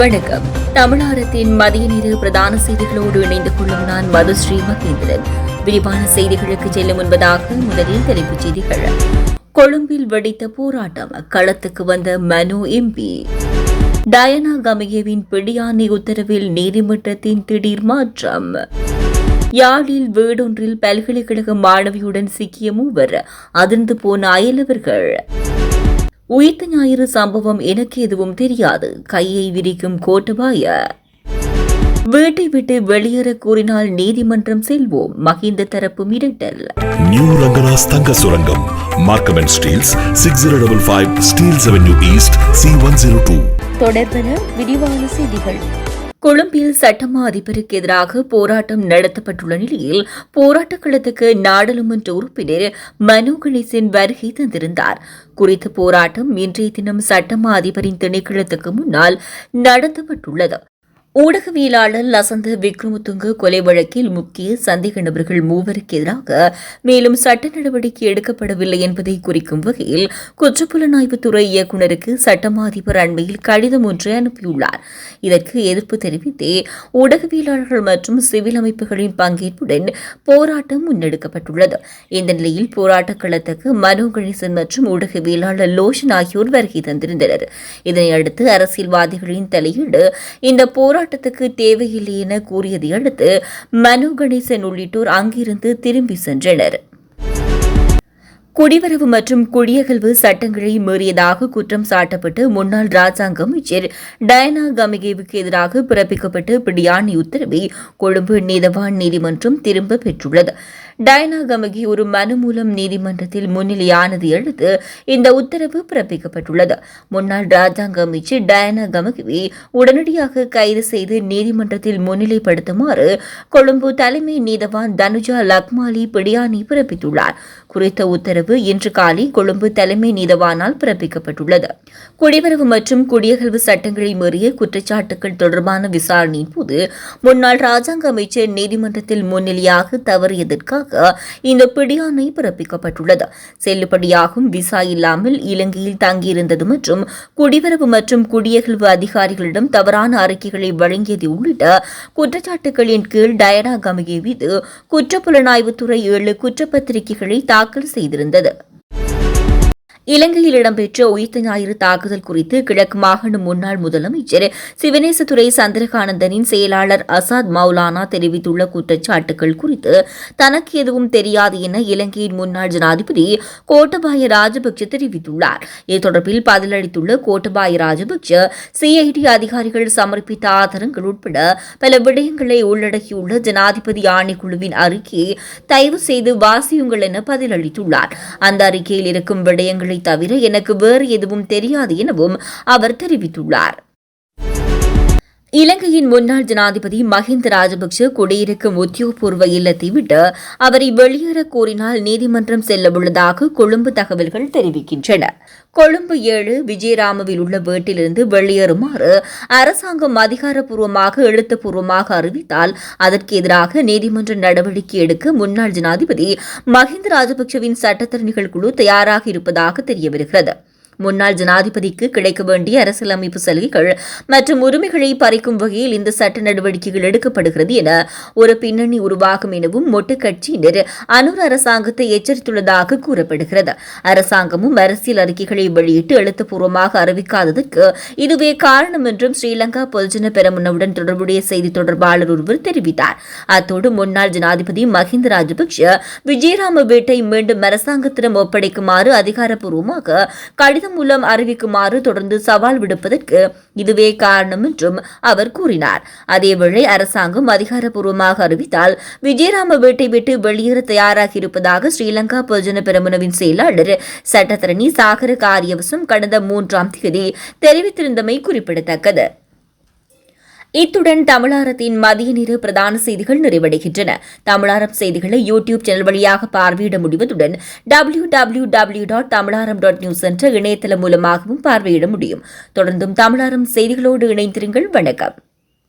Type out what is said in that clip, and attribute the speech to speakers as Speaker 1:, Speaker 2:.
Speaker 1: வணக்கம். தமிழகத்தின் மதிய நேர பிரதான செய்திகளோடு இணைந்து கொள்ளும் நான் மதுஸ்ரீ மகேந்திரன். விரிவான செய்திகளுக்கு செல்லும் முன்பதாக முதலில் தலைப்புச் செய்திகள். கொழும்பில் வெடித்த போராட்டம், களத்துக்கு வந்த மனு எம்பி. டயனா கமகேவின் பிடியாணை உத்தரவில் நீதிமன்றத்தின் திடீர் மாற்றம். யாழில் வீடொன்றில் பல்கலைக்கழக மாணவியுடன் சிக்கிய மூவர், அதிர்ந்து போன அயலவர்கள். உயிர்த்த ஞாயிறு சம்பவம் எனக்கு எதுவும் தெரியாது, கையை விரிக்கும் கோட்டபாய. வீட்டை விட்டு வெளியேற கூறினால் நீதிமன்றம் செல்வோம், மஹிந்த தரப்பு மிரட்டல்.
Speaker 2: நியூ ரங்கநாஸ் தங்க சுரங்கம், Markham and Steeles, 6055 Steeles Avenue East, C102.
Speaker 1: தொடர்பென விரிவான செய்திகள். கொழும்பில் சட்டமா அதிபருக்கு எதிராக போராட்டம் நடத்தப்பட்டுள்ள நிலையில் போராட்டக் களத்துக்கு நாடாளுமன்ற உறுப்பினர் மனு கணேசன் வருகை தந்திருந்தார். குறித்த போராட்டம் இன்றைய தினம் சட்டமா அதிபரின் திணைக்களத்துக்கு முன்னால் நடத்தப்பட்டுள்ளது. ஊடகவியலாளர் லசந்த விக்ரமதுங்க கொலை வழக்கில் முக்கிய சந்தேக நபர்கள் மூவருக்கு எதிராக மேலும் சட்ட நடவடிக்கை எடுக்கப்படவில்லை என்பதை குறிக்கும் வகையில் குற்றப்புலனாய்வுத்துறை இயக்குநருக்கு சட்டமா அதிபர் அண்மையில் கடிதம் ஒன்றை அனுப்பியுள்ளார். இதற்கு எதிர்ப்பு தெரிவித்தே ஊடகவியலாளர்கள் மற்றும் சிவில் அமைப்புகளின் பங்கேற்புடன் போராட்டம் முன்னெடுக்கப்பட்டுள்ளது. இந்த நிலையில் போராட்டக் களத்துக்கு மனோ கணேசன் மற்றும் ஊடகவியலாளர் லோஷன் ஆகியோர் வருகை தந்திருந்தனர். இதனையடுத்து அரசியல்வாதிகளின் தலையீடு இந்த போராட்டத்துக்கு தேவையில்லை என கூறியதை அடுத்து மனு கணேசன் உள்ளிட்டோர் அங்கிருந்து திரும்பி சென்றனர். குடிவரவு மற்றும் குடியகல்வு சட்டங்களை மீறியதாக குற்றம் சாட்டப்பட்டு முன்னாள் ராஜாங்க அமைச்சர் டயனா கமகேவுக்கு எதிராக பிறப்பிக்கப்பட்ட பிடியாணை உத்தரவை கொழும்பு நீதவான் நீதிமன்றம் திரும்ப பெற்றுள்ளது. டயனா கமகி ஒரு மனு மூலம் நீதிமன்றத்தில் முன்னிலையானதை அடுத்து இந்த உத்தரவு பிறப்பிக்கப்பட்டுள்ளது. முன்னாள் ராஜாங்க அமைச்சர் டயனா கமகிவை உடனடியாக கைது செய்து நீதிமன்றத்தில் முன்னிலைப்படுத்துமாறு கொழும்பு தலைமை நீதவான் தனுஜா லக்மாலி பிடியாணை பிறப்பித்துள்ளார். குறித்த உத்தரவு இன்று காலை கொழும்பு தலைமை நீதவானால் பிறப்பிக்கப்பட்டுள்ளது. குடிவரவு மற்றும் குடியகல்வு சட்டங்களை மீறிய குற்றச்சாட்டுகள் தொடர்பான விசாரணையின் போது முன்னாள் ராஜாங்க அமைச்சர் நீதிமன்றத்தில் முன்னிலையாக தவறியதற்காக இந்த பிடியாணை பிறப்பிக்கப்பட்டுள்ளது. செல்லுபடியாகும் விசா இல்லாமல் இலங்கையில் தங்கியிருந்தது மற்றும் குடிவரவு மற்றும் குடியகல்வு அதிகாரிகளிடம் தவறான அறிக்கைகளை வழங்கியது உள்ளிட்ட குற்றச்சாட்டுகளின் கீழ் டயனா கமகே மீது குற்றப்புலனாய்வுத்துறை 7 குற்றப்பத்திரிகைகளை தாக்கல் செய்திருந்தது. இலங்கையில் இடம்பெற்ற உயிர்த்த ஞாயிறு தாக்குதல் குறித்து கிழக்கு மாகாண முன்னாள் முதலமைச்சர் சிவனேசதுரை சந்திரகானந்தனின் செயலாளர் அசாத் மௌலானா தெரிவித்துள்ள குற்றச்சாட்டுகள் குறித்து தனக்கு எதுவும் தெரியாது என இலங்கையின் முன்னாள் ஜனாதிபதி கோட்டபாய ராஜபக்ச தெரிவித்துள்ளார். இது தொடர்பில் பதிலளித்துள்ள கோட்டபாய ராஜபக்ச சிஐடி அதிகாரிகள் சமர்ப்பித்த ஆதாரங்கள் உட்பட பல விடயங்களை உள்ளடக்கியுள்ள ஜனாதிபதி ஆணைக்குழுவின் அறிக்கையை தயவு செய்து வாசியுங்கள் என பதிலளித்துள்ளார். அந்த அறிக்கையில் இருக்கும் விடயங்கள் தவிர எனக்கு வேறு எதுவும் தெரியாது எனவும் அவர் தெரிவித்துள்ளார். இலங்கையின் முன்னாள் ஜனாதிபதி மஹிந்த ராஜபக்ச குடியிருக்கும் உத்தியோகபூர்வ இல்லத்தை விட்டு அவரை வெளியேற கோரினால் நீதிமன்றம் செல்லவுள்ளதாக கொழும்பு தகவல்கள் தெரிவிக்கின்றன. கொழும்பு 7 விஜயராமவில் உள்ள வீட்டிலிருந்து வெளியேறுமாறு அரசாங்கம் அதிகாரப்பூர்வமாக எழுத்துப்பூர்வமாக அறிவித்தால் அதற்கு எதிராக நீதிமன்ற நடவடிக்கை எடுக்க முன்னாள் ஜனாதிபதி மஹிந்த ராஜபக்சவின் சட்டத்தரணிகள் குழு தயாராக இருப்பதாக தெரியவருகிறது. முன்னாள் ஜனாதிபதிக்கு கிடைக்க வேண்டிய அரசியலமைப்பு சலுகைகள் மற்றும் உரிமைகளை பறிக்கும் வகையில் இந்த சட்ட நடவடிக்கைகள் எடுக்கப்படுகிறது என ஒரு பின்னணி உருவாகும் எனவும் மொட்டு கட்சியினர் அனுர் அரசாங்கத்தை எச்சரித்துள்ளதாக கூறப்படுகிறது. அரசாங்கமும் அரசியல் அறிக்கைகளை வெளியிட்டு எழுத்துப்பூர்வமாக அறிவிக்காததற்கு இதுவே காரணம் என்றும் ஸ்ரீலங்கா பொதுஜன பெரமுனவுடன் தொடர்புடைய செய்தி தொடர்பாளர் ஒருவர் தெரிவித்தார். அத்தோடு முன்னாள் ஜனாதிபதி மஹிந்த ராஜபக்ஷ விஜயராம வீட்டை மீண்டும் அரசாங்கத்திடம் ஒப்படைக்குமாறு அதிகாரப்பூர்வமாக கடிதம் மூலம் அறிவிக்குமாறு தொடர்ந்து சவால் விடுப்பதற்கு இதுவே காரணம் என்றும் அவர் கூறினார். அதேவேளை அரசாங்கம் அதிகாரப்பூர்வமாக அறிவித்தால் விஜயராம வீட்டை விட்டு வெளியேற தயாராக இருப்பதாக ஸ்ரீலங்கா பொதுஜன பெரமுனவின் செயலாளர் சட்டத்தரணி சாகர காரியவசம் கடந்த 3ஆம் தேதி தெரிவித்திருந்தமை குறிப்பிடத்தக்கது. இத்துடன் தமிழாரத்தின் மதிய நேர பிரதான செய்திகள் நிறைவடைகின்றன. தமிழாரம் செய்திகளை யூடியூப் சேனல் வழியாக பார்வையிட முடிவதுடன் www.tamilaram.news என்ற இணையதளம் மூலமாகவும் பார்வையிட முடியும். தொடர்ந்தும் தமிழாரம் செய்திகளோடு இணைந்திருங்கள். வணக்கம்.